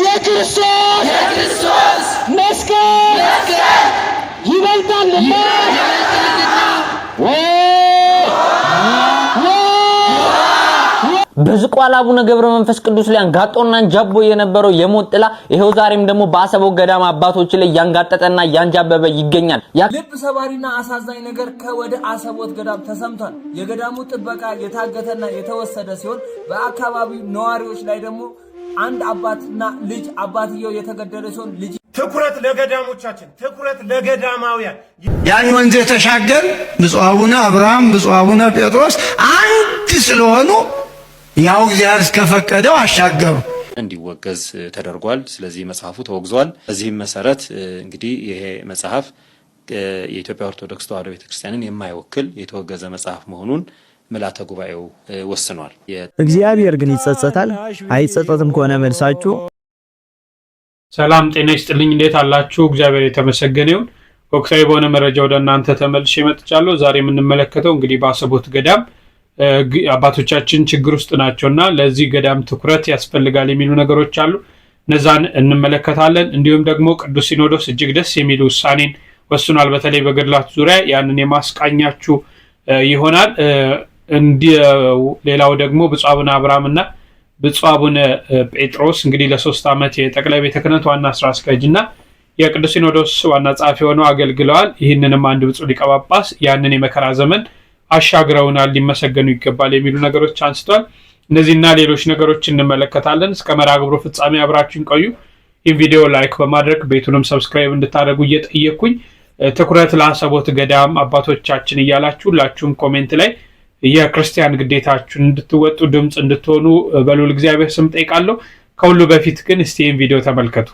የክርስቶስ መስቀል ይበልጣልና በዝቋላ አቡነ ገብረ መንፈስ ቅዱስ ላይ አንጋጦና አንጃቦ የነበረው የሞት ጥላ ይሄው ዛሬም ደግሞ በአሰቦት ገዳም አባቶች ላይ ያንጋጠጠና ያንጃበበ ይገኛል። ልብ ሰባሪና አሳዛኝ ነገር ከወደ አሰቦት ገዳም ተሰምቷል። የገዳሙ ጥበቃ የታገተና የተወሰደ ሲሆን በአካባቢው ነዋሪዎች ላይ ደግሞ አንድ አባትና ልጅ አባትየው የተገደለ ሲሆን ልጅ ትኩረት ለገዳሞቻችን ትኩረት ለገዳማውያን ያን ወንዝ የተሻገር ብፁዕ አቡነ አብርሃም ብፁዕ አቡነ ጴጥሮስ አንድ ስለሆኑ ያው እግዚአብሔር እስከፈቀደው አሻገሩ እንዲወገዝ ተደርጓል። ስለዚህ መጽሐፉ ተወግዟል። በዚህም መሰረት እንግዲህ ይሄ መጽሐፍ የኢትዮጵያ ኦርቶዶክስ ተዋሕዶ ቤተክርስቲያንን የማይወክል የተወገዘ መጽሐፍ መሆኑን ምልዓተ ጉባኤው ወስኗል። እግዚአብሔር ግን ይጸጸታል አይጸጸትም ከሆነ መልሳችሁ። ሰላም ጤና ይስጥልኝ። እንዴት አላችሁ? እግዚአብሔር የተመሰገነ ይሁን። ወቅታዊ በሆነ መረጃ ወደ እናንተ ተመልሼ መጥቻለሁ። ዛሬ የምንመለከተው እንግዲህ በአሰቦት ገዳም አባቶቻችን ችግር ውስጥ ናቸውና ለዚህ ገዳም ትኩረት ያስፈልጋል የሚሉ ነገሮች አሉ። እነዛን እንመለከታለን። እንዲሁም ደግሞ ቅዱስ ሲኖዶስ እጅግ ደስ የሚሉ ውሳኔን ወስኗል። በተለይ በገድላት ዙሪያ ያንን የማስቃኛችሁ ይሆናል። ሌላው ደግሞ ብፁዕ አቡነ አብርሃምና ብፁዕ አቡነ ጴጥሮስ እንግዲህ ለ3 ዓመት የጠቅላይ ቤተ ክህነት ዋና ስራ አስኪያጅና የቅዱስ ሲኖዶስ ዋና ጸሐፊ ሆነው አገልግለዋል። ይህንንም አንድ ብፁዕ ሊቀ ጳጳስ ያንን የመከራ ዘመን አሻግረውናል፣ ሊመሰገኑ ይገባል የሚሉ ነገሮች አንስተዋል። እነዚህና ሌሎች ነገሮች እንመለከታለን። እስከ መርሐ ግብሩ ፍጻሜ አብራችሁን ቆዩ። ይህን ቪዲዮ ላይክ በማድረግ ቤቱንም ሰብስክራይብ እንድታደርጉ እየጠየቅኩኝ ትኩረት ለአሰቦት ገዳም አባቶቻችን እያላችሁ ሁላችሁም ኮሜንት ላይ የክርስቲያን ግዴታችሁን እንድትወጡ ድምጽ እንድትሆኑ በልዑል እግዚአብሔር ስም ጠይቃለሁ። ከሁሉ በፊት ግን እስቲ ይህን ቪዲዮ ተመልከቱ።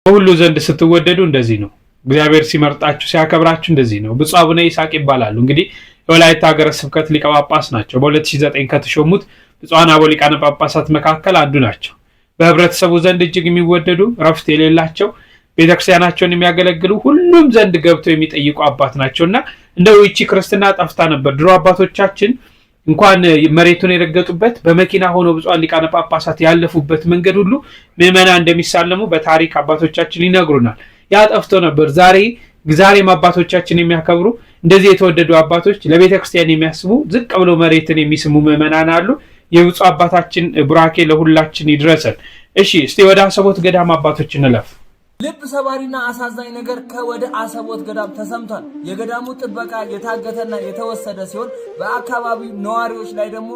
ሁሉ ዘንድ ስትወደዱ እንደዚህ ነው። እግዚአብሔር ሲመርጣችሁ ሲያከብራችሁ እንደዚህ ነው። ብፁዕ አቡነ ይስሐቅ ይባላሉ። እንግዲህ የወላይታ ሀገረ ስብከት ሊቀ ጳጳስ ናቸው። በ2009 ከተሾሙት ብፁዓን አበው ሊቃነ ጳጳሳት መካከል አንዱ ናቸው። በህብረተሰቡ ዘንድ እጅግ የሚወደዱ ረፍት የሌላቸው ቤተክርስቲያናቸውን የሚያገለግሉ ሁሉም ዘንድ ገብተው የሚጠይቁ አባት ናቸውና እንደው ይቺ ክርስትና ጠፍታ ነበር። ድሮ አባቶቻችን እንኳን መሬቱን የረገጡበት በመኪና ሆኖ ብፁዓን ሊቃነ ጳጳሳት ያለፉበት መንገድ ሁሉ ምዕመናን እንደሚሳለሙ በታሪክ አባቶቻችን ይነግሩናል። ያ ጠፍቶ ነበር። ዛሬም አባቶቻችን የሚያከብሩ እንደዚህ የተወደዱ አባቶች ለቤተ ክርስቲያን የሚያስቡ ዝቅ ብሎ መሬትን የሚስሙ ምዕመናን አሉ። የብፁዕ አባታችን ቡራኬ ለሁላችን ይድረሰን። እሺ እስቲ ወደ አሰቦት ገዳም አባቶች እንለፍ። ልብ ሰባሪና አሳዛኝ ነገር ከወደ አሰቦት ገዳም ተሰምቷል። የገዳሙ ጥበቃ የታገተና የተወሰደ ሲሆን በአካባቢው ነዋሪዎች ላይ ደግሞ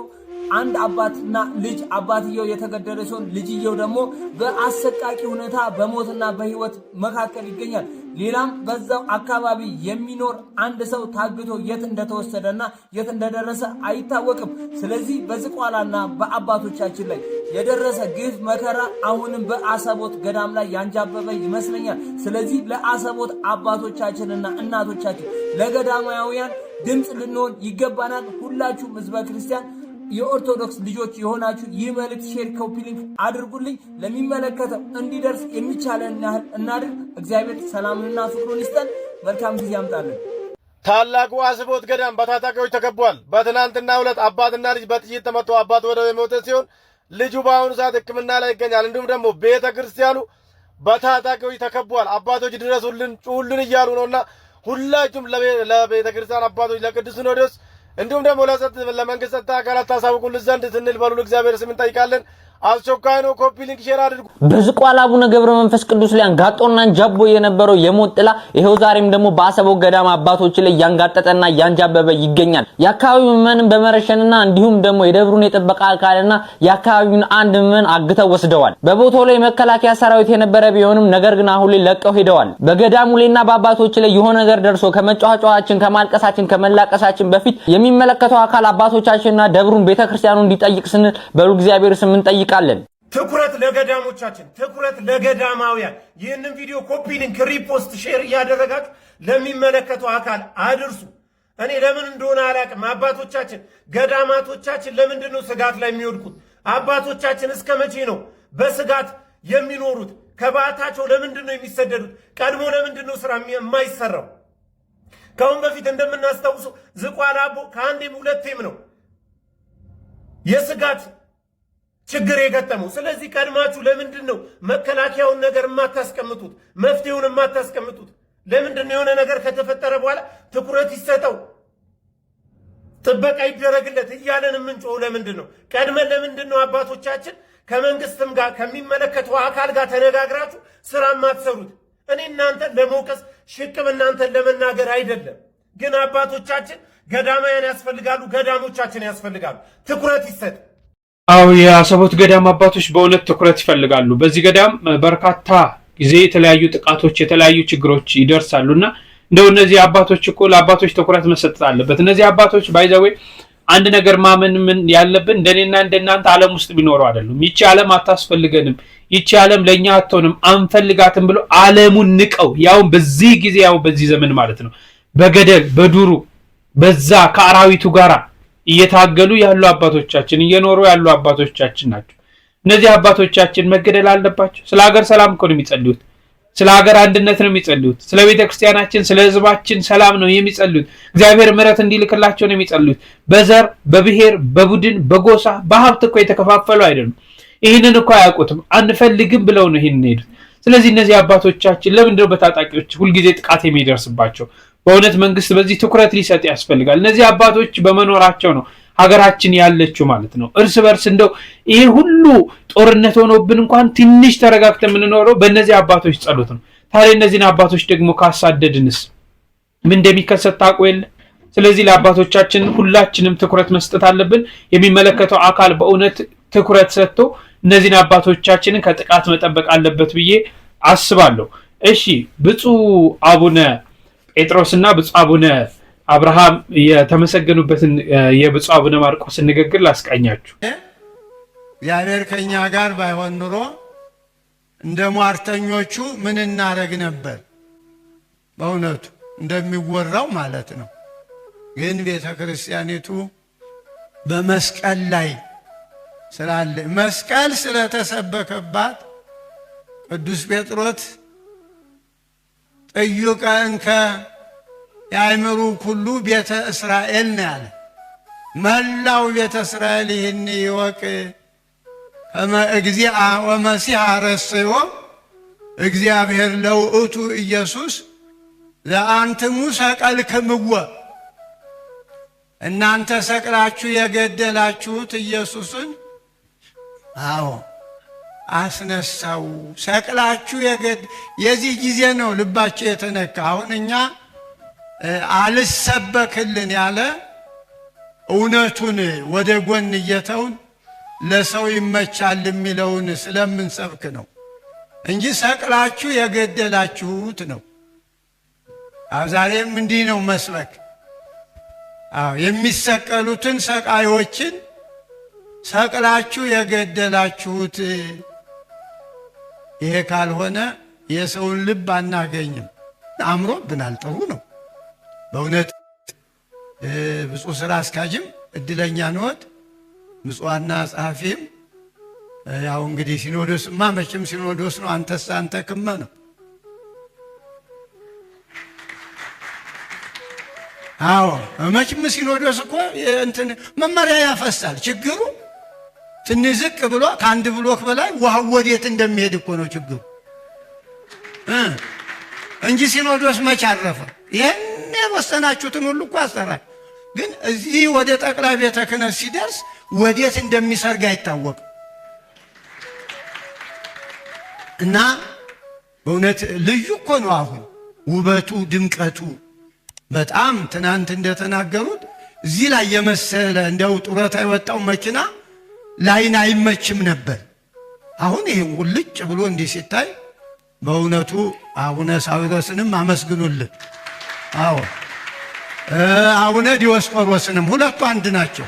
አንድ አባትና ልጅ አባትየው የተገደለ ሲሆን ልጅየው ደግሞ በአሰቃቂ ሁኔታ በሞትና በሕይወት መካከል ይገኛል። ሌላም በዛው አካባቢ የሚኖር አንድ ሰው ታግቶ የት እንደተወሰደና የት እንደደረሰ አይታወቅም። ስለዚህ በዝቋላና በአባቶቻችን ላይ የደረሰ ግፍ መከራ አሁንም በአሰቦት ገዳም ላይ ያንጃበበ ይመስለኛል። ስለዚህ ለአሰቦት አባቶቻችንና እናቶቻችን ለገዳማውያን ድምፅ ልንሆን ይገባናል። ሁላችሁም ህዝበ ክርስቲያን የኦርቶዶክስ ልጆች የሆናችሁ ይህ መልእክት ሼር ኮፒ ሊንክ አድርጉልኝ። ለሚመለከተው እንዲደርስ የሚቻለን ያህል እናድርግ። እግዚአብሔር ሰላምንና ፍቅሩን ይስጠን። መልካም ጊዜ ያምጣልን። ታላቁ አሰቦት ገዳም በታጣቂዎች ተከቧል። በትናንትናው ዕለት አባትና ልጅ በጥይት ተመቶ አባት ወደ የሞተ ሲሆን ልጁ በአሁኑ ሰዓት ሕክምና ላይ ይገኛል። እንዲሁም ደግሞ ቤተ ክርስቲያኑ በታጣቂዎች ተከቧል። አባቶች ድረሱልን ጩሁልን እያሉ ነውና ሁላችሁም ለቤተ ክርስቲያን አባቶች ለቅዱስ ሲኖዶስ እንዲሁም ደግሞ ለመንግስት ጸጥታ አካላት ታሳውቁልን ዘንድ ስንል በልዑል እግዚአብሔር ስም እንጠይቃለን። አስቸኳይ ነው። ኮፒ ሊንክ ሼር አድርጉ። በዝቋላ አቡነ ገብረ መንፈስ ቅዱስ ላይ አንጋጦና አንጃቦ የነበረው የሞት ጥላ ይሄው ዛሬም ደግሞ በአሰቦት ገዳም አባቶች ላይ ያንጋጠጠና ያንጃበበ ይገኛል። የአካባቢው ምዕመናን በመረሸንና እንዲሁም ደግሞ የደብሩን የጥበቃ አካልና የአካባቢውን አንድ ምዕመን አግተው ወስደዋል። በቦታው ላይ መከላከያ ሰራዊት የነበረ ቢሆንም ነገር ግን አሁን ላይ ለቀው ሄደዋል። በገዳሙ ላይና በአባቶች ላይ የሆነ ነገር ደርሶ ከመጫጫዋችን ከማልቀሳችን ከመላቀሳችን በፊት የሚመለከተው አካል አባቶቻችንና ደብሩን ቤተክርስቲያኑ እንዲጠይቅ ስንል በሉ እግዚአብሔር ስም እንጠይቃለን። ትኩረት ለገዳሞቻችን፣ ትኩረት ለገዳማውያን። ይህንን ቪዲዮ ኮፒ ሊንክ፣ ሪፖስት፣ ሼር እያደረጋችሁ ለሚመለከተው አካል አድርሱ። እኔ ለምን እንደሆነ አላቅም። አባቶቻችን ገዳማቶቻችን ለምንድን ነው ስጋት ላይ የሚወድቁት? አባቶቻችን እስከ መቼ ነው በስጋት የሚኖሩት? ከባታቸው ለምንድን ነው የሚሰደዱት? ቀድሞ ለምንድን ነው ስራ የማይሰራው? ከአሁን በፊት እንደምናስታውሰው ዝቋላ አቦ ከአንዴም ሁለቴም ነው የስጋት ችግር የገጠመው። ስለዚህ ቀድማችሁ ለምንድን ነው መከላከያውን ነገር የማታስቀምጡት? መፍትሄውን የማታስቀምጡት? ለምንድን ነው የሆነ ነገር ከተፈጠረ በኋላ ትኩረት ይሰጠው፣ ጥበቃ ይደረግለት እያለን የምንጮኸው? ለምንድን ነው ቀድመን? ለምንድን ነው አባቶቻችን ከመንግስትም ጋር ከሚመለከተው አካል ጋር ተነጋግራችሁ ስራ የማትሰሩት? እኔ እናንተን ለመውቀስ ሽቅብ እናንተን ለመናገር አይደለም፣ ግን አባቶቻችን ገዳማውያን ያስፈልጋሉ፣ ገዳሞቻችን ያስፈልጋሉ። ትኩረት ይሰጥ። አው የአሰቦት ገዳም አባቶች በእውነት ትኩረት ይፈልጋሉ። በዚህ ገዳም በርካታ ጊዜ የተለያዩ ጥቃቶች፣ የተለያዩ ችግሮች ይደርሳሉና እንደው እነዚህ አባቶች እኮ ለአባቶች ትኩረት መሰጠት አለበት። እነዚህ አባቶች ባይዘዌ አንድ ነገር ማመን ምን ያለብን እንደኔና እንደናንተ ዓለም ውስጥ ቢኖሩ አይደለም። ይቺ ዓለም አታስፈልገንም፣ ይቺ ዓለም ለኛ አትሆንም፣ አንፈልጋትም ብሎ ዓለሙን ንቀው ያው በዚህ ጊዜ ያው በዚህ ዘመን ማለት ነው በገደል በዱሩ በዛ ከአራዊቱ ጋራ እየታገሉ ያሉ አባቶቻችን እየኖሩ ያሉ አባቶቻችን ናቸው። እነዚህ አባቶቻችን መገደል አለባቸው? ስለ ሀገር ሰላም እኮ ነው የሚጸልዩት። ስለ ሀገር አንድነት ነው የሚጸልዩት። ስለ ቤተክርስቲያናችን ስለ ህዝባችን ሰላም ነው የሚጸልዩት። እግዚአብሔር ምሕረት እንዲልክላቸው ነው የሚጸልዩት። በዘር በብሔር በቡድን በጎሳ በሀብት እኮ የተከፋፈሉ አይደሉም። ይህንን እኮ አያውቁትም። አንፈልግም ብለው ነው ይህንን ሄዱት። ስለዚህ እነዚህ አባቶቻችን ለምንድነው በታጣቂዎች ሁልጊዜ ጥቃት የሚደርስባቸው? በእውነት መንግስት በዚህ ትኩረት ሊሰጥ ያስፈልጋል። እነዚህ አባቶች በመኖራቸው ነው ሀገራችን ያለችው ማለት ነው። እርስ በርስ እንደው ይሄ ሁሉ ጦርነት ሆኖብን እንኳን ትንሽ ተረጋግተን የምንኖረው በእነዚህ አባቶች ጸሎት ነው። ታዲያ እነዚህን አባቶች ደግሞ ካሳደድንስ ምን እንደሚከሰት ታውቁ የለ? ስለዚህ ለአባቶቻችን ሁላችንም ትኩረት መስጠት አለብን። የሚመለከተው አካል በእውነት ትኩረት ሰጥቶ እነዚህን አባቶቻችንን ከጥቃት መጠበቅ አለበት ብዬ አስባለሁ። እሺ ብፁዕ አቡነ ጴጥሮስና ብፁዕ አቡነ አብርሃም የተመሰገኑበትን የብፁዕ አቡነ ማርቆስ ንግግር ላስቃኛችሁ። እግዚአብሔር ከኛ ጋር ባይሆን ኑሮ እንደ ሟርተኞቹ ምን እናረግ ነበር? በእውነቱ እንደሚወራው ማለት ነው። ግን ቤተ ክርስቲያኒቱ በመስቀል ላይ ስላለ መስቀል ስለተሰበከባት ቅዱስ ጴጥሮስ ጠዩቀ እንከ ያእምሩ ኩሉ ቤተ እስራኤል ነው ያለ። መላው ቤተ እስራኤል ይህን ይወቅ ከመ እግዚአ ወመሲሐ ረስዮ እግዚአብሔር ለውእቱ ኢየሱስ ለአንትሙ ሰቀልክምዎ፣ እናንተ ሰቅላችሁ የገደላችሁት ኢየሱስን አዎ አስነሳው። ሰቅላችሁ የዚህ ጊዜ ነው ልባችሁ የተነካ። አሁን እኛ አልሰበክልን ያለ እውነቱን ወደ ጎን እየተውን ለሰው ይመቻል የሚለውን ስለምንሰብክ ነው እንጂ ሰቅላችሁ የገደላችሁት ነው። ዛሬም እንዲህ ነው መስበክ። የሚሰቀሉትን ሰቃዮችን ሰቅላችሁ የገደላችሁት። ይሄ ካልሆነ የሰውን ልብ አናገኝም። አምሮብናል። ጥሩ ነው በእውነት። ብፁዕ ስራ አስኪያጅም እድለኛ ነዎት፣ ብፁዓና ጸሐፊም። ያው እንግዲህ ሲኖዶስማ መቼም ሲኖዶስ ነው። አንተስ አንተ ክመ ነው። አዎ መቼም ሲኖዶስ እኮ እንትን መመሪያ ያፈሳል። ችግሩ ትንሽ ዝቅ ብሎ ከአንድ ብሎክ በላይ ውሃው ወዴት እንደሚሄድ እኮ ነው ችግሩ እንጂ ሲኖዶስ መቼ አረፈ? ይሄን የወሰናችሁትን ሁሉ እኮ አሰራል። ግን እዚህ ወደ ጠቅላይ ቤተ ክህነት ሲደርስ ወዴት እንደሚሰርግ አይታወቅም። እና በእውነት ልዩ እኮ ነው። አሁን ውበቱ ድምቀቱ በጣም ትናንት እንደተናገሩት እዚህ ላይ የመሰለ እንደው ጡረታ የወጣው መኪና ላይን አይመችም ነበር። አሁን ይሄ ውልጭ ብሎ እንዲህ ሲታይ በእውነቱ አቡነ ሳዊሮስንም አመስግኑልን። አዎ አቡነ ዲዮስቆሮስንም ሁለቱ አንድ ናቸው።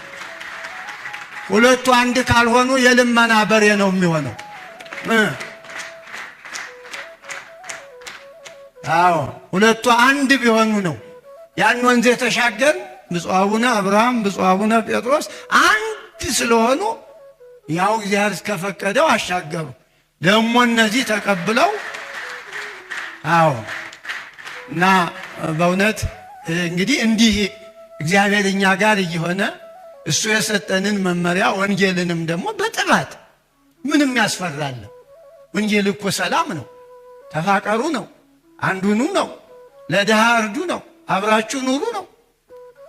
ሁለቱ አንድ ካልሆኑ የልመና በሬ ነው የሚሆነው። አዎ ሁለቱ አንድ ቢሆኑ ነው ያን ወንዝ የተሻገር። ብፁዕ አቡነ አብርሃም ብፁዕ አቡነ ጴጥሮስ አንድ ስለሆኑ ያው እግዚአብሔር እስከፈቀደው አሻገሩ። ደግሞ እነዚህ ተቀብለው አዎ እና በእውነት እንግዲህ እንዲህ እግዚአብሔር እኛ ጋር እየሆነ እሱ የሰጠንን መመሪያ ወንጌልንም ደግሞ በጥራት ምንም ያስፈራል። ወንጌል እኮ ሰላም ነው፣ ተፋቀሩ ነው፣ አንዱኑ ነው፣ ለድሃ እርዱ ነው፣ አብራችሁ ኑሩ ነው።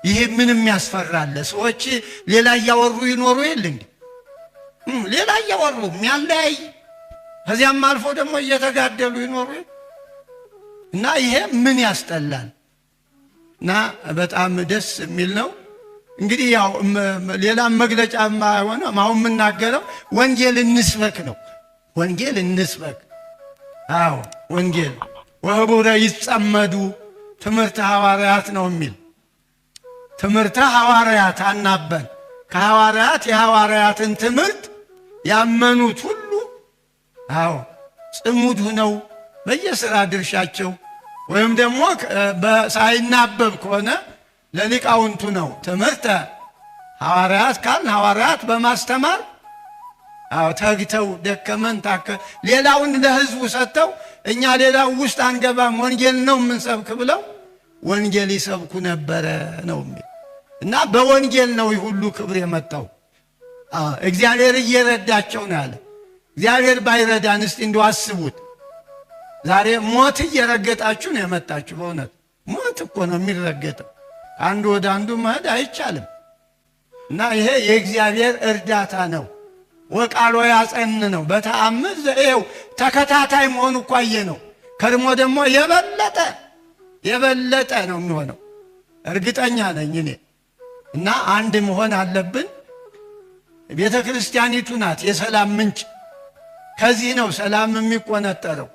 ይሄ ምንም ያስፈራል? ሰዎች ሌላ እያወሩ ይኖሩ የለ እንዴ? ሌላ እያወሩ የሚያለያይ ከዚያም አልፎ ደግሞ እየተጋደሉ ይኖሩ እና ይሄ ምን ያስጠላል? እና በጣም ደስ የሚል ነው። እንግዲህ ያው ሌላም መግለጫ ሆነ አሁን የምናገረው ወንጌል እንስበክ ነው። ወንጌል እንስበክ። አዎ ወንጌል ወህቡረ ይጸመዱ ትምህርተ ሐዋርያት ነው የሚል ትምህርተ ሐዋርያት አናበን ከሐዋርያት የሐዋርያትን ትምህርት ያመኑት ሁሉ አዎ ጽሙድ ሆነው በየሥራ ድርሻቸው ወይም ደግሞ ሳይናበብ ከሆነ ለሊቃውንቱ ነው ትምህርተ ሐዋርያት ካልን ሐዋርያት በማስተማር አዎ ተግተው ደከመን ታከ ሌላውን ለሕዝቡ ሰጥተው እኛ ሌላው ውስጥ አንገባም ወንጌል ነው የምንሰብክ ብለው ወንጌል ይሰብኩ ነበረ ነው እና በወንጌል ነው ሁሉ ክብር የመጣው። እግዚአብሔር እየረዳቸው ነው ያለ። እግዚአብሔር ባይረዳን እስቲ እንደው አስቡት። ዛሬ ሞት እየረገጣችሁ ነው የመጣችሁ። በእውነት ሞት እኮ ነው የሚረገጠው። አንዱ ወደ አንዱ መሄድ አይቻልም። እና ይሄ የእግዚአብሔር እርዳታ ነው። ወቃሎ ያጸን ነው በተአምር ዘኤው ተከታታይ መሆኑ ቋየ ነው። ከርሞ ደግሞ የበለጠ ነው የሚሆነው እርግጠኛ ነኝ እኔ። እና አንድ መሆን አለብን። ቤተ ክርስቲያኒቱ ናት የሰላም ምንጭ። ከዚህ ነው ሰላም የሚቆነጠረው።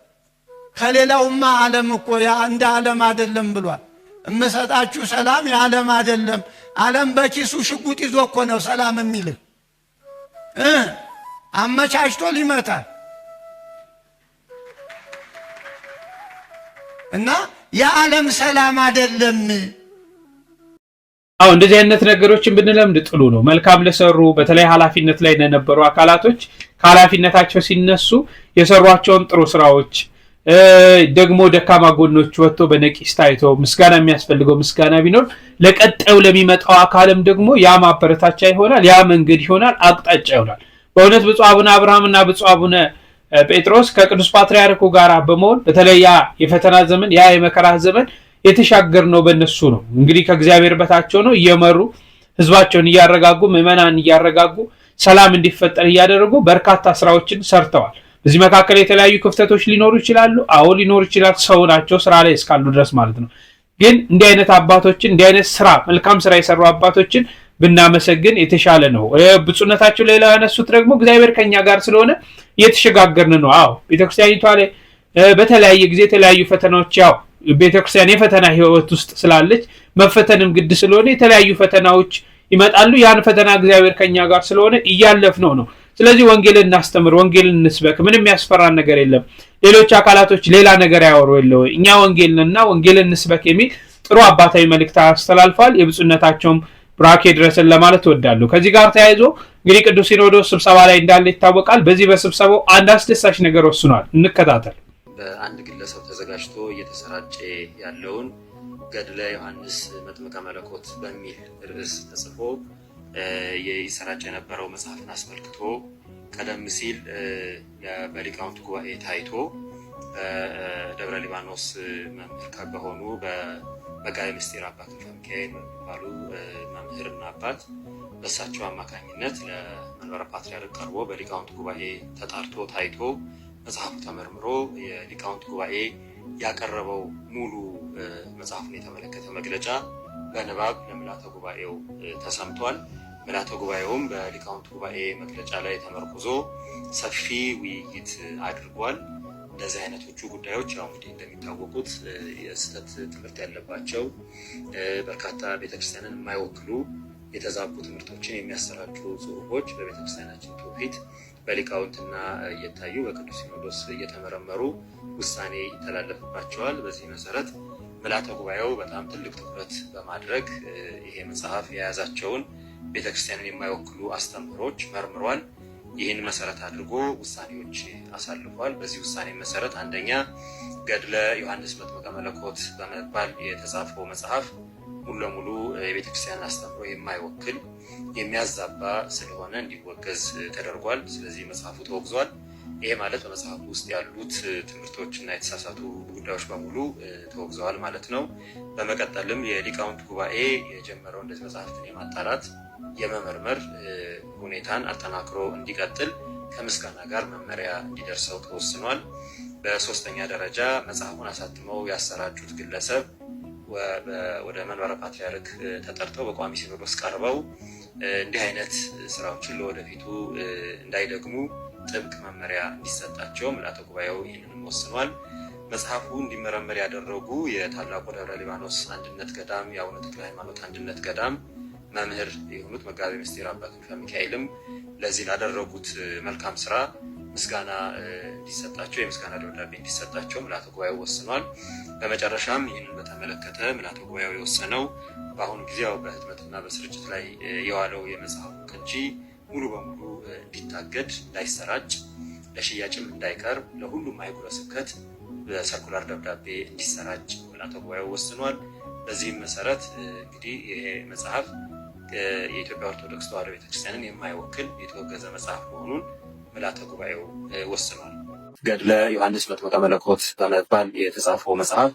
ከሌላውማ ዓለም እኮ እንደ ዓለም አይደለም ብሏል። እምሰጣችሁ ሰላም የዓለም አይደለም። ዓለም በኪሱ ሽጉጥ ይዞ እኮ ነው ሰላም የሚልህ አመቻችቶ ሊመታ እና የዓለም ሰላም አይደለም። አዎ እንደዚህ አይነት ነገሮችን ብንለምድ ጥሩ ነው። መልካም ለሰሩ በተለይ ኃላፊነት ላይ የነበሩ አካላቶች ከኃላፊነታቸው ሲነሱ የሰሯቸውን ጥሩ ስራዎች ደግሞ ደካማ ጎኖች ወጥቶ በነቂስ ታይቶ ምስጋና የሚያስፈልገው ምስጋና ቢኖር ለቀጣዩ ለሚመጣው አካልም ደግሞ ያ ማበረታቻ ይሆናል፣ ያ መንገድ ይሆናል፣ አቅጣጫ ይሆናል። በእውነት ብፁዕ አቡነ አብርሃም እና ብፁዕ አቡነ ጴጥሮስ ከቅዱስ ፓትርያርኩ ጋር በመሆን በተለይ ያ የፈተና ዘመን ያ የመከራ ዘመን የተሻገር ነው በእነሱ ነው። እንግዲህ ከእግዚአብሔር በታቸው ነው እየመሩ ህዝባቸውን እያረጋጉ ምዕመናን እያረጋጉ ሰላም እንዲፈጠር እያደረጉ በርካታ ስራዎችን ሰርተዋል። በዚህ መካከል የተለያዩ ክፍተቶች ሊኖሩ ይችላሉ። አዎ ሊኖሩ ይችላል። ሰው ናቸው፣ ስራ ላይ እስካሉ ድረስ ማለት ነው። ግን እንዲህ አይነት አባቶችን እንዲህ አይነት ስራ መልካም ስራ የሰሩ አባቶችን ብናመሰግን የተሻለ ነው። ብፁዕነታቸው ሌላ ያነሱት ደግሞ እግዚአብሔር ከኛ ጋር ስለሆነ እየተሸጋገርን ነው። አዎ ቤተክርስቲያኒቷ ላይ በተለያየ ጊዜ የተለያዩ ፈተናዎች ያው ቤተክርስቲያን የፈተና ህይወት ውስጥ ስላለች መፈተንም ግድ ስለሆነ የተለያዩ ፈተናዎች ይመጣሉ። ያን ፈተና እግዚአብሔር ከኛ ጋር ስለሆነ እያለፍነው ነው። ስለዚህ ወንጌልን እናስተምር፣ ወንጌልን እንስበክ። ምንም ያስፈራን ነገር የለም። ሌሎች አካላቶች ሌላ ነገር ያወሩ የለው። እኛ ወንጌልንና ወንጌልን እንስበክ የሚል ጥሩ አባታዊ መልእክት አስተላልፏል። የብፁዕነታቸውም ብራኬ ድረስን ለማለት እወዳለሁ። ከዚህ ጋር ተያይዞ እንግዲህ ቅዱስ ሲኖዶስ ስብሰባ ላይ እንዳለ ይታወቃል። በዚህ በስብሰባው አንድ አስደሳች ነገር ወስኗል። እንከታተል። በአንድ ግለሰብ ተዘጋጅቶ እየተሰራጨ ያለውን ገድለ ዮሐንስ መጥምቀ መለኮት በሚል ርዕስ ተጽፎ የሰራጨ የነበረው መጽሐፍን አስመልክቶ ቀደም ሲል በሊቃውንት ጉባኤ ታይቶ በደብረ ሊባኖስ መምህር በሆኑ በመጋቤ ምስጢር አባ ክንፈ ሚካኤል የሚባሉ መምህርና አባት በእሳቸው አማካኝነት መንበረ ፓትርያርክ ቀርቦ በሊቃውንት ጉባኤ ተጣርቶ ታይቶ መጽሐፉ ተመርምሮ የሊቃውንት ጉባኤ ያቀረበው ሙሉ መጽሐፉን የተመለከተ መግለጫ በንባብ ለምልዓተ ጉባኤው ተሰምቷል። ምልዓተ ጉባኤውም በሊቃውንት ጉባኤ መግለጫ ላይ ተመርኩዞ ሰፊ ውይይት አድርጓል። እንደዚህ አይነቶቹ ጉዳዮች ያው እንግዲህ እንደሚታወቁት የስህተት ትምህርት ያለባቸው በርካታ ቤተክርስቲያንን የማይወክሉ የተዛቡ ትምህርቶችን የሚያሰራጩ ጽሁፎች በቤተክርስቲያናችን ትውፊት በሊቃውንትና እየታዩ በቅዱስ ሲኖዶስ እየተመረመሩ ውሳኔ ይተላለፍባቸዋል። በዚህ መሰረት ምልዓተ ጉባኤው በጣም ትልቅ ትኩረት በማድረግ ይሄ መጽሐፍ የያዛቸውን ቤተክርስቲያንን የማይወክሉ አስተምህሮች መርምሯል። ይህን መሰረት አድርጎ ውሳኔዎች አሳልፏል። በዚህ ውሳኔ መሰረት አንደኛ ገድለ ዮሐንስ መጥምቀ መለኮት በመባል የተጻፈው መጽሐፍ ሙሉ ለሙሉ የቤተክርስቲያን አስተምህሮ የማይወክል የሚያዛባ ስለሆነ እንዲወገዝ ተደርጓል። ስለዚህ መጽሐፉ ተወግዟል። ይሄ ማለት በመጽሐፉ ውስጥ ያሉት ትምህርቶችና የተሳሳቱ ጉዳዮች በሙሉ ተወግዘዋል ማለት ነው። በመቀጠልም የሊቃውንት ጉባኤ የጀመረው እንደዚህ መጽሐፍትን የማጣራት የመመርመር ሁኔታን አጠናክሮ እንዲቀጥል ከምስጋና ጋር መመሪያ እንዲደርሰው ተወስኗል። በሶስተኛ ደረጃ መጽሐፉን አሳትመው ያሰራጩት ግለሰብ ወደ መንበረ ፓትርያርክ ተጠርተው በቋሚ ሲኖዶስ ቀርበው እንዲህ አይነት ስራዎችን ለወደፊቱ እንዳይደግሙ ጥብቅ መመሪያ እንዲሰጣቸው ምልዓተ ጉባኤው ይህንንም ወስኗል። መጽሐፉ እንዲመረመር ያደረጉ የታላቁ ደብረ ሊባኖስ አንድነት ገዳም የአቡነ ተክለ ሃይማኖት አንድነት ገዳም መምህር የሆኑት መጋቤ ምስጢር አባ ክንፈ ሚካኤልም ለዚህ ላደረጉት መልካም ስራ ምስጋና እንዲሰጣቸው የምስጋና ደብዳቤ እንዲሰጣቸው ምልዓተ ጉባኤው ወስኗል። በመጨረሻም ይህንን በተመለከተ ምልዓተ ጉባኤው የወሰነው በአሁኑ ጊዜ ያው በህትመትና በስርጭት ላይ የዋለው የመጽሐፉ ቅጂ ሙሉ በሙሉ እንዲታገድ፣ እንዳይሰራጭ፣ ለሽያጭም እንዳይቀርብ ለሁሉም አህጉረ ስብከት በሰርኩላር ደብዳቤ እንዲሰራጭ ምልዓተ ጉባኤው ወስኗል። በዚህም መሰረት እንግዲህ ይሄ መጽሐፍ የኢትዮጵያ ኦርቶዶክስ ተዋሕዶ ቤተክርስቲያንን የማይወክል የተወገዘ መጽሐፍ መሆኑን ምልዓተ ጉባኤው ወስኗል። ገድለ ዮሐንስ መጥምቀ መለኮት በመባል የተጻፈው መጽሐፍ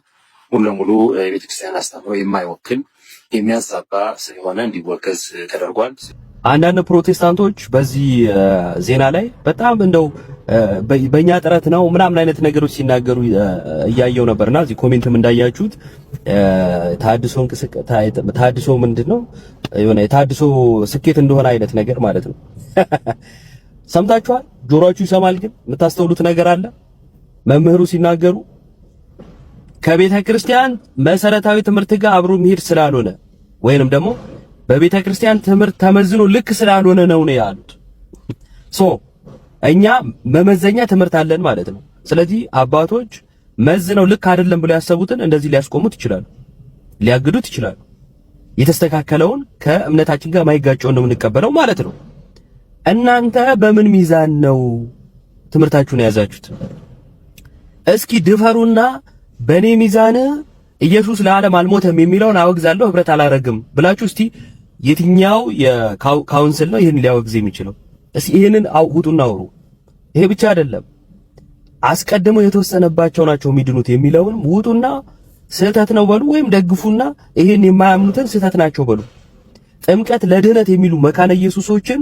ሙሉ ለሙሉ የቤተክርስቲያን አስተምህሮ የማይወክል የሚያዛባ ስለሆነ እንዲወገዝ ተደርጓል። አንዳንድ ፕሮቴስታንቶች በዚህ ዜና ላይ በጣም እንደው በእኛ ጥረት ነው ምናምን አይነት ነገሮች ሲናገሩ እያየው ነበርና እዚህ ኮሜንትም እንዳያችሁት ታድሶ ምንድነው የሆነ የታድሶ ስኬት እንደሆነ አይነት ነገር ማለት ነው። ሰምታችኋል? ጆሮአችሁ ይሰማል፣ ግን የምታስተውሉት ነገር አለ። መምህሩ ሲናገሩ ከቤተ ክርስቲያን መሰረታዊ ትምህርት ጋር አብሮ መሄድ ስላልሆነ ወይንም ደግሞ በቤተ ክርስቲያን ትምህርት ተመዝኖ ልክ ስላልሆነ ነው ያሉት። እኛ መመዘኛ ትምህርት አለን ማለት ነው። ስለዚህ አባቶች መዝነው ልክ አይደለም ብለው ያሰቡትን እንደዚህ ሊያስቆሙት ይችላሉ፣ ሊያግዱት ይችላሉ። የተስተካከለውን ከእምነታችን ጋር ማይጋጨውን ነው የምንቀበለው ማለት ነው። እናንተ በምን ሚዛን ነው ትምህርታችሁን የያዛችሁት? እስኪ ድፈሩና በኔ ሚዛን ኢየሱስ ለዓለም አልሞተም የሚለውን አወግዛለሁ ህብረት አላረግም ብላችሁ እስቲ የትኛው የካውንስል ነው ይሄን ሊያወግዝ የሚችለው? እስቲ ይሄንን አውጡና አውሩ። ይሄ ብቻ አይደለም፣ አስቀድመው የተወሰነባቸው ናቸው የሚድኑት የሚለውን ውጡና ስህተት ነው በሉ፣ ወይም ደግፉና ይሄን የማያምኑትን ስህተት ናቸው በሉ። ጥምቀት ለድህነት የሚሉ መካነ ኢየሱሶችን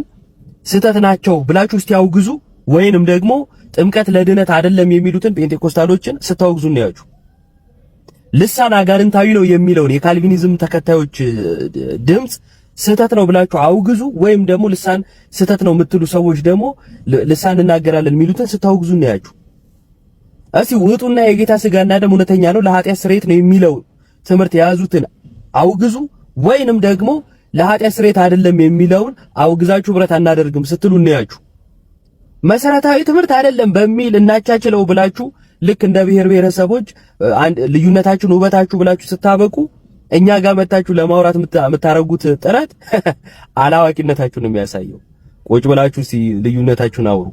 ስህተት ናቸው ብላችሁ እስቲ አውግዙ፣ ወይንም ደግሞ ጥምቀት ለድህነት አይደለም የሚሉትን ፔንቴኮስታሎችን ስታወግዙ እናያችሁ። ልሳን አጋንንታዊ ነው የሚለውን የካልቪኒዝም ተከታዮች ድምጽ ስህተት ነው ብላችሁ አውግዙ፣ ወይም ደግሞ ልሳን ስህተት ነው የምትሉ ሰዎች ደግሞ ልሳን እናገራለን የሚሉትን ስታወግዙ እናያችሁ። እስቲ ውጡና የጌታ ስጋና ደም እውነተኛ ነው ለኃጢአት ስርየት ነው የሚለው ትምህርት የያዙትን አውግዙ፣ ወይንም ደግሞ ለኃጢአት ስርየት አይደለም የሚለውን አውግዛችሁ ህብረት አናደርግም ስትሉ እናያችሁ። መሰረታዊ ትምህርት አይደለም በሚል እናቻችለው ብላችሁ ልክ እንደ ብሔር ብሔረሰቦች ልዩነታችሁን ውበታችሁ ብላችሁ ስታበቁ እኛ ጋር መታችሁ ለማውራት የምታረጉት ጥረት አላዋቂነታችሁን የሚያሳየው። ቁጭ ብላችሁ ልዩነታችሁን አውሩ።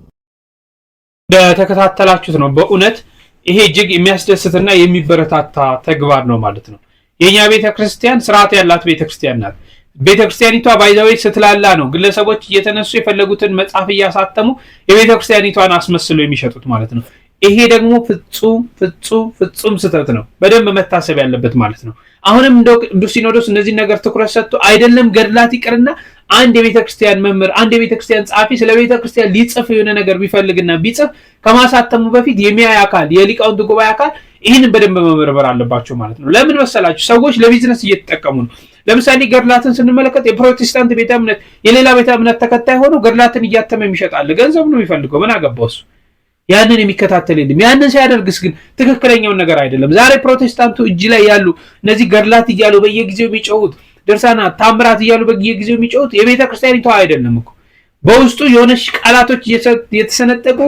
እንደተከታተላችሁት ነው። በእውነት ይሄ እጅግ የሚያስደስትና የሚበረታታ ተግባር ነው ማለት ነው። የኛ ቤተክርስቲያን ስርዓት ያላት ቤተክርስቲያን ናት። ቤተክርስቲያኒቷ ባይዛዌ ስትላላ ነው ግለሰቦች እየተነሱ የፈለጉትን መጽሐፍ እያሳተሙ የቤተክርስቲያኒቷን አስመስለው የሚሸጡት ማለት ነው። ይሄ ደግሞ ፍጹም ስህተት ነው። በደንብ መታሰብ ያለበት ማለት ነው። አሁንም እንደው ቅዱስ ሲኖዶስ እነዚህ ነገር ትኩረት ሰጥቶ አይደለም ገድላት ይቅርና አንድ የቤተክርስቲያን መምህር አንድ የቤተክርስቲያን ጻፊ ስለ ቤተክርስቲያን ሊጽፍ የሆነ ነገር ቢፈልግና ቢጽፍ ከማሳተሙ በፊት የሚያይ አካል የሊቃውንት ጉባኤ አካል ይህንን በደንብ መመርመር አለባቸው ማለት ነው። ለምን መሰላችሁ? ሰዎች ለቢዝነስ እየተጠቀሙ ነው። ለምሳሌ ገድላትን ስንመለከት የፕሮቴስታንት ቤተ እምነት የሌላ ቤተ እምነት ተከታይ ሆኖ ገድላትን እያተመ የሚሸጣል። ገንዘብ ነው የሚፈልገው። ምን አገባው እሱ? ያንን የሚከታተል የለም። ያንን ሲያደርግስ ግን ትክክለኛውን ነገር አይደለም። ዛሬ ፕሮቴስታንቱ እጅ ላይ ያሉ እነዚህ ገድላት እያሉ በየጊዜው የሚጮሁት ድርሳናት ታምራት እያሉ በየጊዜው የሚጮሁት የቤተ ክርስቲያኒቷ አይደለም እኮ በውስጡ የሆነሽ ቃላቶች የተሰነጠቁ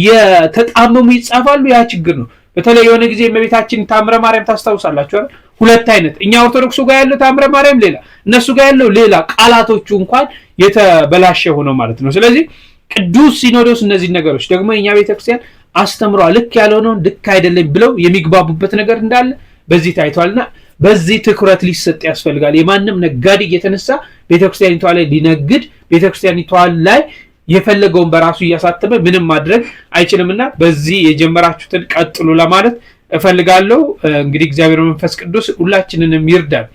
የተጣመሙ ይጻፋሉ። ያ ችግር ነው። በተለይ የሆነ ጊዜ እመቤታችን ታምረ ማርያም ታስታውሳላችሁ አይደል? ሁለት አይነት እኛ ኦርቶዶክሱ ጋር ያለው ታምረ ማርያም ሌላ፣ እነሱ ጋር ያለው ሌላ፣ ቃላቶቹ እንኳን የተበላሸ ሆኖ ማለት ነው። ስለዚህ ቅዱስ ሲኖዶስ እነዚህ ነገሮች ደግሞ የኛ ቤተክርስቲያን አስተምሯ ልክ ያልሆነውን ልክ አይደለም ብለው የሚግባቡበት ነገር እንዳለ በዚህ ታይቷልና በዚህ ትኩረት ሊሰጥ ያስፈልጋል። የማንም ነጋዴ እየተነሳ ቤተክርስቲያኒቷ ላይ ሊነግድ ቤተክርስቲያኒቷ ላይ የፈለገውን በራሱ እያሳተመ ምንም ማድረግ አይችልምና በዚህ የጀመራችሁትን ቀጥሉ ለማለት እፈልጋለሁ። እንግዲህ እግዚአብሔር መንፈስ ቅዱስ ሁላችንንም ይርዳል።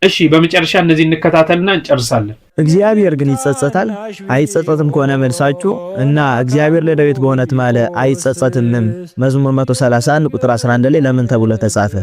እሺ በመጨረሻ እነዚህ እንከታተልና እንጨርሳለን። እግዚአብሔር ግን ይጸጸታል አይጸጸትም ከሆነ መልሳችሁ እና እግዚአብሔር ለዳዊት በእውነት ማለ አይጸጸትም መዝሙር 131 ቁጥር 11 ላይ ለምን ተብሎ ተጻፈ?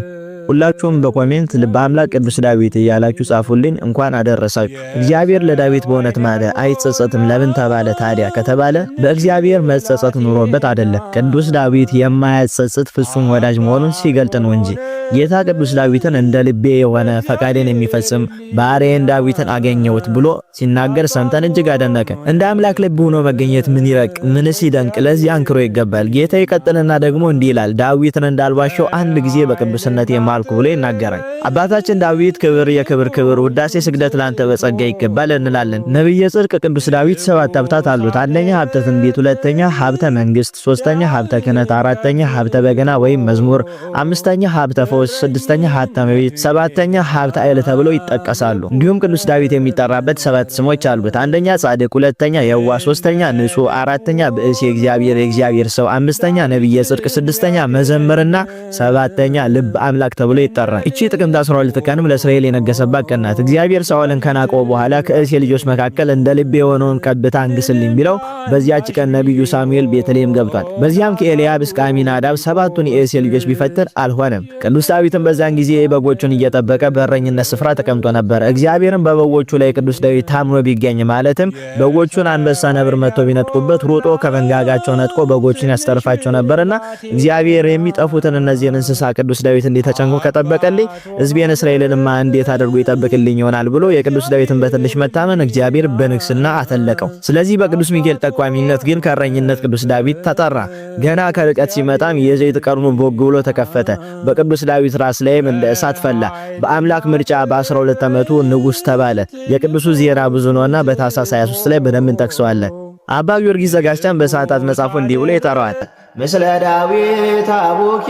ሁላችሁም በኮሜንት ልበ አምላክ ቅዱስ ዳዊት እያላችሁ ጻፉልኝ። እንኳን አደረሳችሁ። እግዚአብሔር ለዳዊት በእውነት ማለ አይጸጸትም ለምን ተባለ ታዲያ ከተባለ በእግዚአብሔር መጸጸት ኑሮበት አይደለም። ቅዱስ ዳዊት የማያጸጽት ፍጹም ወዳጅ መሆኑን ሲገልጥ ነው እንጂ ጌታ ቅዱስ ዳዊትን እንደ ልቤ የሆነ ፈቃዴን የሚፈጽም ባሪያዬን ዳዊትን አገኘሁት ብሎ ሲናገር ሰምተን እጅግ አደነቀ። እንደ አምላክ ልብ ሆኖ መገኘት ምን ይረቅ ምንስ ይደንቅ። ለዚህ አንክሮ ይገባል። ጌታ ይቀጥልና ደግሞ እንዲህ ይላል፣ ዳዊትን እንዳልዋሸው አንድ ጊዜ በቅዱስነት የማልኩ ብሎ ይናገራል። አባታችን ዳዊት ክብር የክብር ክብር ውዳሴ ስግደት ላንተ በጸጋ ይገባል እንላለን። ነብየ ጽድቅ ቅዱስ ዳዊት 7 ሀብታት አሉት። አንደኛ ሀብተ ትንቢት፣ ሁለተኛ ሀብተ መንግስት፣ ሶስተኛ ሀብተ ክህነት፣ አራተኛ ሀብተ በገና ወይም መዝሙር፣ አምስተኛ ሀብተ ፈውስ፣ ስድስተኛ ሀብተ መቤት፣ ሰባተኛ ሀብተ ኃይል ተብለው ይጠቀሳሉ። እንዲሁም ቅዱስ ዳዊት የሚጠራበት 7 ስሞች አሉት። አንደኛ ጻድቅ፣ ሁለተኛ የዋህ፣ ሶስተኛ ንጹህ፣ አራተኛ ብእሲ የእግዚአብሔር ሰው፣ አምስተኛ ነብየ ጽድቅ፣ ስድስተኛ መዘምርና ሰባተኛ ልብ አምላክ ተብሎ ይጠራል። እቺ ጥቅምት 12 ቀንም ለእስራኤል የነገሰባት ቀን ናት። እግዚአብሔር ሳኦልን ከናቀው በኋላ ከእሴ ልጆች መካከል እንደ ልቤ የሆነውን ቀብታ አንግስልኝ ቢለው በዚያች ቀን ነብዩ ሳሙኤል ቤተልሔም ገብቷል። በዚያም ከኤልያብ እስከ አሚናዳብ 7ቱን የእሴ ልጆች ቢፈትን አልሆነም። ቅዱስ ዳዊትም በዛን ጊዜ በጎቹን እየጠበቀ በእረኝነት ስፍራ ተቀምጦ ነበር። እግዚአብሔርም በበጎቹ ላይ ቅዱስ ዳዊት ታምኖ ቢገኝ ማለትም በጎቹን አንበሳ ነብር መጥቶ ቢነጥቁበት ሩጦ ከመንጋጋቸው ነጥቆ በጎቹን ያስተርፋቸው ነበርና እግዚአብሔር የሚጠፉትን እነዚህን እንስሳ ቅዱስ ዳዊት እንዲተጨንቆ ከጠበቀልኝ ሕዝቤን እስራኤልንማ እንዴት አድርጎ ይጠብቅልኝ ይሆናል ብሎ የቅዱስ ዳዊትን በትንሽ መታመን እግዚአብሔር በንግስና አተለቀው። ስለዚህ በቅዱስ ሚካኤል ጠቋሚነት ግን ከእረኝነት ቅዱስ ዳዊት ተጠራ። ገና ከርቀት ሲመጣም የዘይት ቀርኑ ቦግ ብሎ ተከፈተ። በቅዱስ ዳዊት ራስ ላይም እንደ እሳት ፈላ። በአምላክ ምርጫ በ12 ዓመቱ ንጉስ ተባለ። የቅዱሱ ዜና ብዙ ነውና በታኅሳስ 23 ላይ በደንብ እንጠቅሰዋለን። አባ ጊዮርጊስ ዘጋስጫን በሰዓታት መጽሐፉ እንዲህ ብሎ ይጠራዋል። ምስለ ዳዊት አቡኪ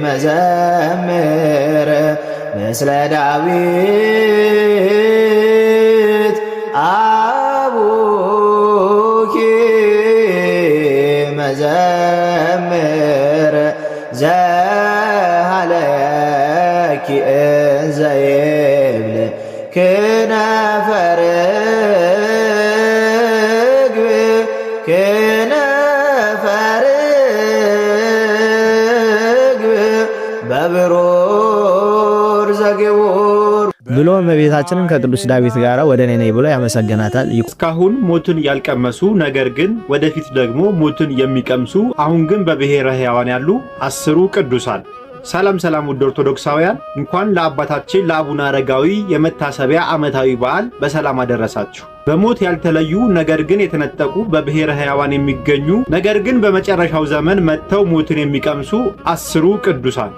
መዘምር ምስለ ዳዊት አቡኪ መዘምር ዘሃለኪ እንዘይብል ክነፈር ብሎ እመቤታችንን ከቅዱስ ዳዊት ጋር ወደ እኔ ነይ ብሎ ያመሰግናታል። እስካሁን ሞትን ያልቀመሱ ነገር ግን ወደፊት ደግሞ ሞትን የሚቀምሱ አሁን ግን በብሔረ ሕያዋን ያሉ 10 ቅዱሳን። ሰላም ሰላም ውድ ኦርቶዶክሳውያን፣ እንኳን ለአባታችን ለአቡነ አረጋዊ የመታሰቢያ ዓመታዊ በዓል በሰላም አደረሳችሁ። በሞት ያልተለዩ ነገር ግን የተነጠቁ በብሔረ ሕያዋን የሚገኙ ነገር ግን በመጨረሻው ዘመን መጥተው ሞትን የሚቀምሱ 10 ቅዱሳን።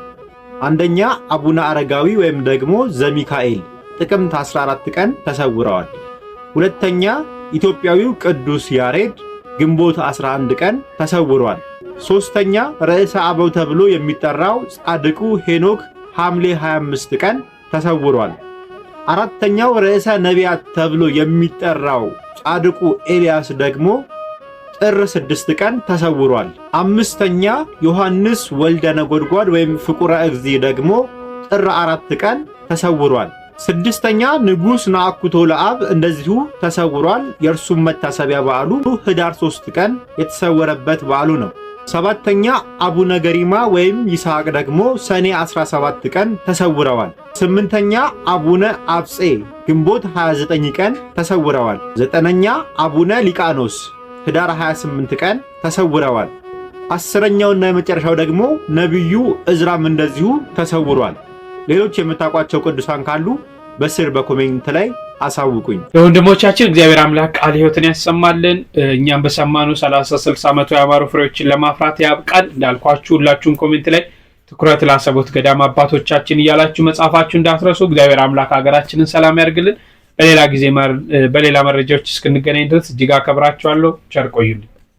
አንደኛ አቡነ አረጋዊ ወይም ደግሞ ዘሚካኤል ጥቅምት 14 ቀን ተሰውረዋል። ሁለተኛ ኢትዮጵያዊው ቅዱስ ያሬድ ግንቦት 11 ቀን ተሰውሯል። ሶስተኛ ርዕሰ አበው ተብሎ የሚጠራው ጻድቁ ሄኖክ ሐምሌ 25 ቀን ተሰውሯል። አራተኛው ርዕሰ ነቢያት ተብሎ የሚጠራው ጻድቁ ኤልያስ ደግሞ ጥር 6 ቀን ተሰውሯል። አምስተኛ ዮሐንስ ወልደ ነጎድጓድ ወይም ፍቁረ እግዚእ ደግሞ ጥር 4 ቀን ተሰውሯል። ስድስተኛ ንጉሥ ናአኩቶ ለአብ እንደዚሁ ተሰውሯል። የእርሱም መታሰቢያ በዓሉ ህዳር 3 ቀን የተሰወረበት በዓሉ ነው። ሰባተኛ አቡነ ገሪማ ወይም ይስሐቅ ደግሞ ሰኔ 17 ቀን ተሰውረዋል። ስምንተኛ አቡነ አብጼ ግንቦት 29 ቀን ተሰውረዋል። ዘጠነኛ አቡነ ሊቃኖስ ህዳር 28 ቀን ተሰውረዋል። አስረኛውና የመጨረሻው ደግሞ ነቢዩ እዝራም እንደዚሁ ተሰውሯል። ሌሎች የምታውቋቸው ቅዱሳን ካሉ በስር በኮሜንት ላይ አሳውቁኝ። ለወንድሞቻችን እግዚአብሔር አምላክ ቃል ሕይወትን ያሰማልን። እኛም በሰማነው 30 60 መቶ ያማሩ ፍሬዎችን ለማፍራት ያብቃን። እንዳልኳችሁ ሁላችሁም ኮሜንት ላይ ትኩረት ለአሰቦት ገዳም አባቶቻችን እያላችሁ መጻፋችሁ እንዳትረሱ። እግዚአብሔር አምላክ ሀገራችንን ሰላም ያርግልን። በሌላ ጊዜ በሌላ መረጃዎች እስክንገናኝ ድረስ እጅግ አከብራችኋለሁ። ቸር ቆዩልኝ።